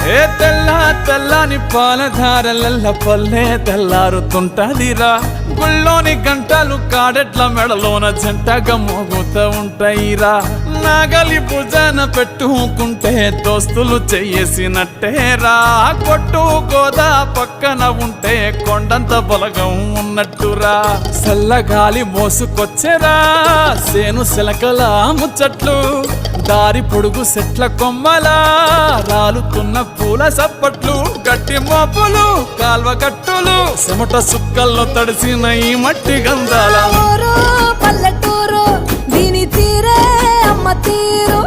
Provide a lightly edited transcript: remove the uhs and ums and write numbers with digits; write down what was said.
ఏ తెల్ల తెల్లని పాలధారలల్ల పల్లె తెల్లారుతుంటదిరా గుళ్ళోని గంటలు కాడెట్ల మెడలోన జంటగా మోగుతూ ఉంటాయిరా నాగలి భుజాన పెట్టుకుంటే దోస్తులు చెయ్యేసినట్టేరా కొట్టు గోదా పక్కన ఉంటే కొండంత బలగం ఉన్నట్టురా చల్లగాలి మోసుకొచ్చెరా సేను శిలకల ముచ్చట్లు దారి పొడుగు సెట్ల కొమ్మలా రాలుతున్న పూల సప్పట్లు గట్టి మోపులు కాల్వ కట్టులు చెమట సుక్కల్లో తడిసిన ఈ మట్టి గంధాల పల్లెటూరు దీని తీరే అమ్మ తీరు